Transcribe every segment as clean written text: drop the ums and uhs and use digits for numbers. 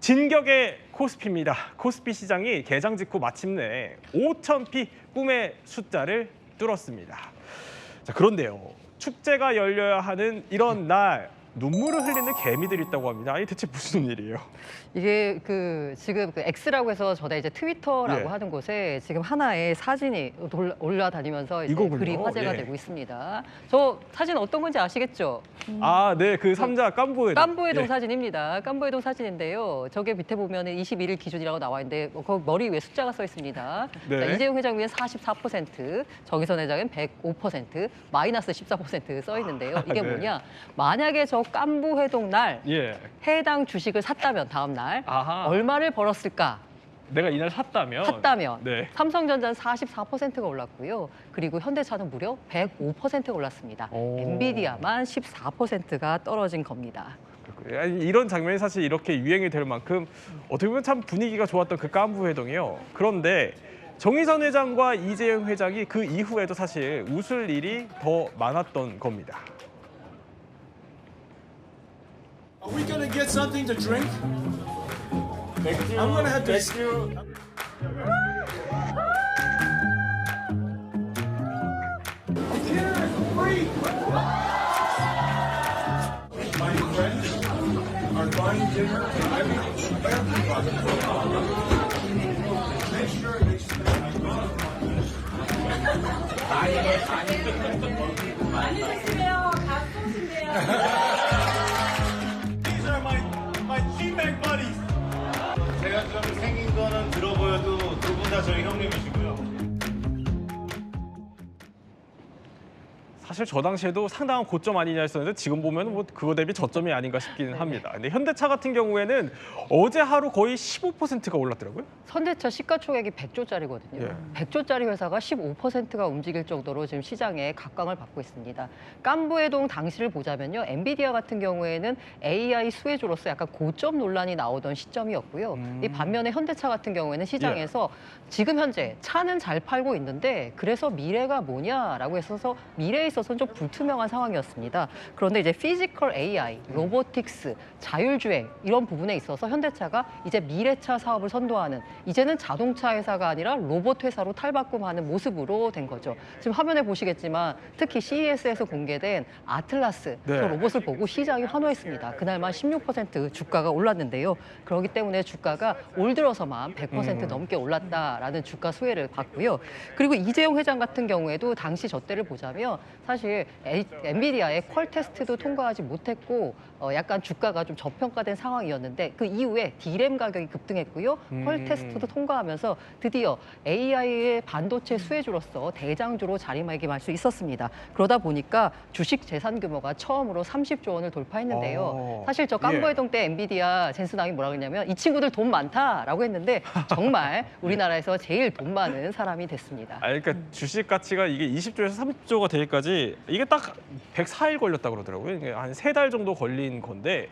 진격의 코스피입니다. 코스피 시장이 개장 직후 마침내 5,000피 꿈의 숫자를 뚫었습니다. 자, 그런데요. 축제가 열려야 하는 이런 날 눈물을 흘리는 개미들이 있다고 합니다. 이 대체 무슨 일이에요? 이게 지금 X라고 해서 전에 이제 트위터라고 예. 하는 곳에 지금 하나의 사진이 올라다니면서 이제 이거군요. 글이 화제가 예. 되고 있습니다. 저 사진 어떤 건지 아시겠죠? 아, 네, 그 삼자 깐부회동. 깐부회동 예. 사진입니다. 깐부회동 사진인데요. 저게 밑에 보면은 21일 기준이라고 나와 있는데 그 머리 위에 숫자가 써 있습니다. 네. 자, 이재용 회장 위엔 44%, 정의선 회장은 105%, 마이너스 14%써 있는데요. 이게 네. 뭐냐? 만약에 저 깐부회동 날 예. 해당 주식을 샀다면 다음 날 아하. 얼마를 벌었을까? 내가 이날 샀다면. 네. 삼성전자는 44%가 올랐고요. 그리고 현대차는 무려 105%가 올랐습니다. 오. 엔비디아만 14%가 떨어진 겁니다. 아니, 이런 장면이 사실 이렇게 유행이 될 만큼 어떻게 보면 참 분위기가 좋았던 그 깐부회동이요. 그런데 정의선 회장과 이재용 회장이 그 이후에도 사실 웃을 일이 더 많았던 겁니다. Are we gonna get something to drink? Thank you. I'm gonna have to. Thank you. Dinner is free. My friends are buying dinner, and I mean everybody. Make sure they spend These are my G-Mac buddies. 제가 좀 생긴 거는 들어 보여도 두 분 다 저희 형님이시고요. 사실 저 당시에도 상당한 고점 아니냐 했었는데 지금 보면 뭐 그거 대비 저점이 아닌가 싶기는 합니다. 근데 현대차 같은 경우에는 어제 하루 거의 15%가 올랐더라고요. 현대차 시가총액이 100조짜리거든요. 예. 100조짜리 회사가 15%가 움직일 정도로 지금 시장에 각광을 받고 있습니다. 깐부회동 당시를 보자면요. 엔비디아 같은 경우에는 AI 수혜주로서 약간 고점 논란이 나오던 시점이었고요. 이 반면에 현대차 같은 경우에는 시장에서 지금 현재 차는 잘 팔고 있는데 그래서 미래가 뭐냐라고 했어서 미래에 있어서는 좀 불투명한 상황이었습니다. 그런데 이제 피지컬 AI, 로보틱스, 자율주행 이런 부분에 있어서 현대차가 이제 미래차 사업을 선도하는 이제는 자동차 회사가 아니라 로봇 회사로 탈바꿈하는 모습으로 된 거죠. 지금 화면에 보시겠지만 특히 CES에서 공개된 아틀라스 네. 저 로봇을 보고 시장이 환호했습니다. 그날만 16% 주가가 올랐는데요. 그렇기 때문에 주가가 올 들어서만 100% 넘게 올랐다라는 주가 수혜를 받고요. 그리고 이재용 회장 같은 경우에도 당시 저때를 보자면 사실 엔비디아의 퀄 테스트도 통과하지 못했고 약간 주가가 좀 저평가된 상황이었는데 그 이후에 D램 가격이 급등했고요. 퀄 테스트도 통과하면서 드디어 AI의 반도체 수혜주로서 대장주로 자리매김할 수 있었습니다. 그러다 보니까 주식 재산 규모가 처음으로 30조 원을 돌파했는데요. 사실 저 깐부회동 때 엔비디아 젠슨왕이 뭐라 그랬냐면 이 친구들 돈 많다라고 했는데 정말 우리나라에서 제일 돈 많은 사람이 됐습니다. 아, 그러니까 주식 가치가 이게 20조에서 30조가 되기까지 이게 딱 104일 걸렸다 그러더라고요. 이게 한 3달 정도 걸린 건데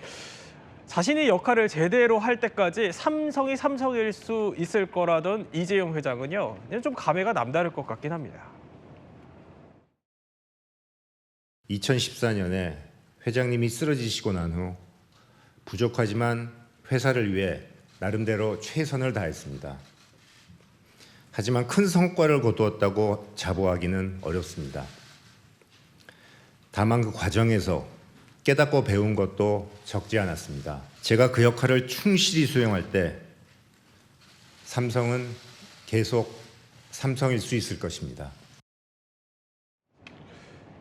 자신이 역할을 제대로 할 때까지 삼성이 삼성일 수 있을 거라던 이재용 회장은요. 그냥 좀 감회가 남다를 것 같긴 합니다. 2014년에 회장님이 쓰러지시고 난 후 부족하지만 회사를 위해 나름대로 최선을 다했습니다. 하지만 큰 성과를 거두었다고 자부하기는 어렵습니다. 다만 그 과정에서 깨닫고 배운 것도 적지 않았습니다. 제가 그 역할을 충실히 수행할 때 삼성은 계속 삼성일 수 있을 것입니다.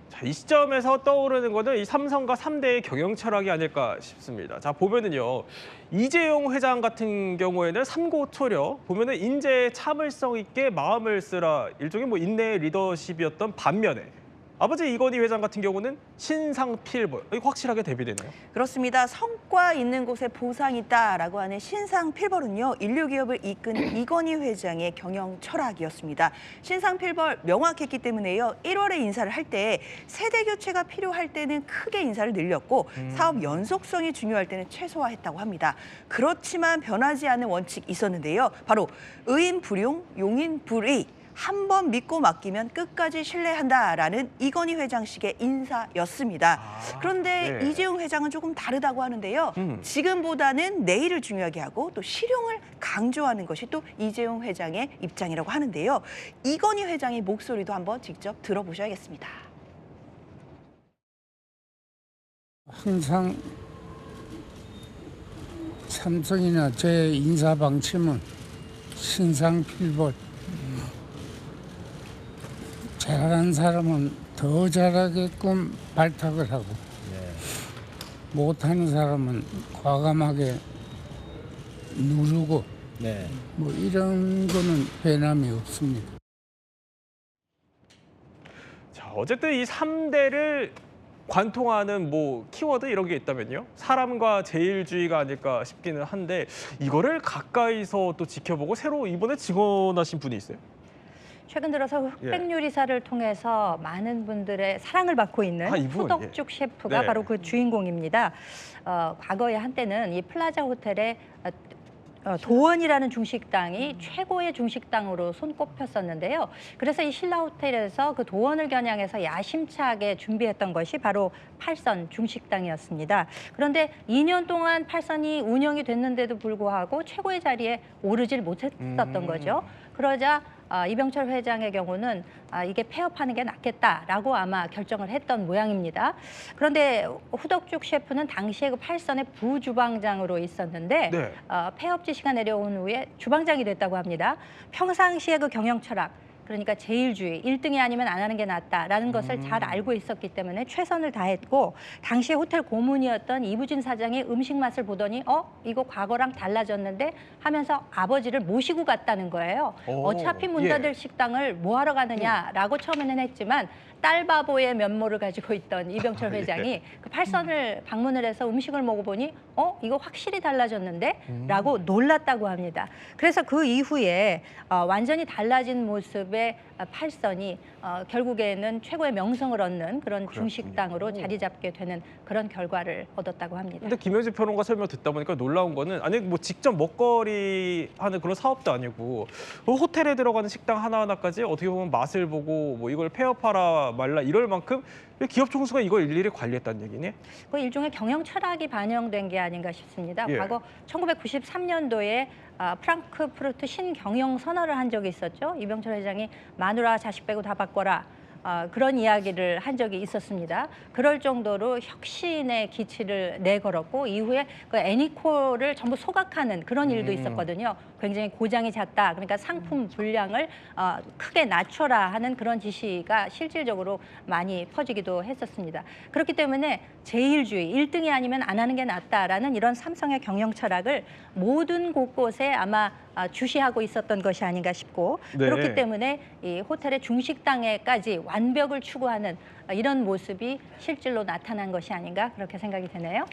자, 이 시점에서 떠오르는 거는 이 삼성과 3대의 경영 철학이 아닐까 싶습니다. 자, 보면은요. 이재용 회장 같은 경우에는 삼고초려 보면은 인재의 참을성 있게 마음을 쓰라 일종의 뭐 인내의 리더십이었던 반면에 아버지 이건희 회장 같은 경우는 신상필벌, 이거 확실하게 대비되네요. 그렇습니다. 성과 있는 곳에 보상 있다라고 하는 신상필벌은요. 인류 기업을 이끈 이건희 회장의 경영 철학이었습니다. 신상필벌 명확했기 때문에요. 1월에 인사를 할 때 세대 교체가 필요할 때는 크게 인사를 늘렸고 사업 연속성이 중요할 때는 최소화했다고 합니다. 그렇지만 변하지 않는 원칙이 있었는데요. 바로 의인불용, 용인불의. 한 번 믿고 맡기면 끝까지 신뢰한다라는 이건희 회장식의 인사였습니다. 그런데 네. 이재용 회장은 조금 다르다고 하는데요. 지금보다는 내일을 중요하게 하고 또 실용을 강조하는 것이 또 이재용 회장의 입장이라고 하는데요. 이건희 회장의 목소리도 한번 직접 들어보셔야겠습니다. 항상 삼성이나 제 인사 방침은 신상필벌. 잘하는 사람은 더 잘하게끔 발탁을 하고 못하는 사람은 과감하게 누르고 뭐 이런 거는 변함이 없습니다. 자, 어쨌든 이 3대를 관통하는 뭐 키워드 이런 게 있다면요. 사람과 제일주의가 아닐까 싶기는 한데 이거를 가까이서 또 지켜보고 새로 이번에 증언하신 분이 있어요. 최근 들어서 흑백 요리사를 통해서 많은 분들의 사랑을 받고 있는 이분, 후덕죽 셰프가 네. 바로 그 주인공입니다. 과거에 한때는 이 플라자 호텔에 도원이라는 중식당이 최고의 중식당으로 손꼽혔었는데요. 그래서 이 신라 호텔에서 그 도원을 겨냥해서 야심차게 준비했던 것이 바로 팔선 중식당이었습니다. 그런데 2년 동안 팔선이 운영이 됐는데도 불구하고 최고의 자리에 오르질 못했었던 거죠. 그러자 이병철 회장의 경우는 이게 폐업하는 게 낫겠다라고 아마 결정을 했던 모양입니다. 그런데 후덕죽 셰프는 당시에 그 팔선의 부주방장으로 있었는데 네. 폐업 지시가 내려온 후에 주방장이 됐다고 합니다. 평상시에 그 경영 철학, 그러니까 제일주의, 1등이 아니면 안 하는 게 낫다라는 것을 잘 알고 있었기 때문에 최선을 다했고 당시에 호텔 고문이었던 이부진 사장이 음식 맛을 보더니 이거 과거랑 달라졌는데 하면서 아버지를 모시고 갔다는 거예요. 어차피 문 닫을 식당을 뭐 하러 가느냐라고 처음에는 했지만 딸바보의 면모를 가지고 있던 이병철 회장이 그 팔선을 방문을 해서 음식을 먹어보니 이거 확실히 달라졌는데? 라고 놀랐다고 합니다. 그래서 그 이후에 완전히 달라진 모습의 팔선이 결국에는 최고의 명성을 얻는 그런 중식당으로 자리 잡게 되는 그런 결과를 얻었다고 합니다. 근데 김현지 평론가 설명 듣다 보니까 놀라운 거는 아니 뭐 직접 먹거리 하는 그런 사업도 아니고 그 호텔에 들어가는 식당 하나하나까지 어떻게 보면 맛을 보고 뭐 이걸 폐업하라 말라 이럴 만큼 기업 총수가 이걸 일일이 관리했다는 얘기네. 그 일종의 경영 철학이 반영된 게 아닌가 싶습니다. 예. 과거 1993년도에 프랑크푸르트 신경영 선언을 한 적이 있었죠. 이병철 회장이 마누라 자식 빼고 다 바꿔라. 그런 이야기를 한 적이 있었습니다. 그럴 정도로 혁신의 기치를 내걸었고 이후에 그 애니콜을 전부 소각하는 그런 일도 있었거든요. 굉장히 고장이 잦다. 그러니까 상품 분량을 크게 낮춰라 하는 그런 지시가 실질적으로 많이 퍼지기도 했었습니다. 그렇기 때문에 제일주의, 1등이 아니면 안 하는 게 낫다라는 이런 삼성의 경영 철학을 모든 곳곳에 아마 주시하고 있었던 것이 아닌가 싶고 네. 그렇기 때문에 이 호텔의 중식당에까지 완벽을 추구하는 이런 모습이 실질로 나타난 것이 아닌가 그렇게 생각이 되네요.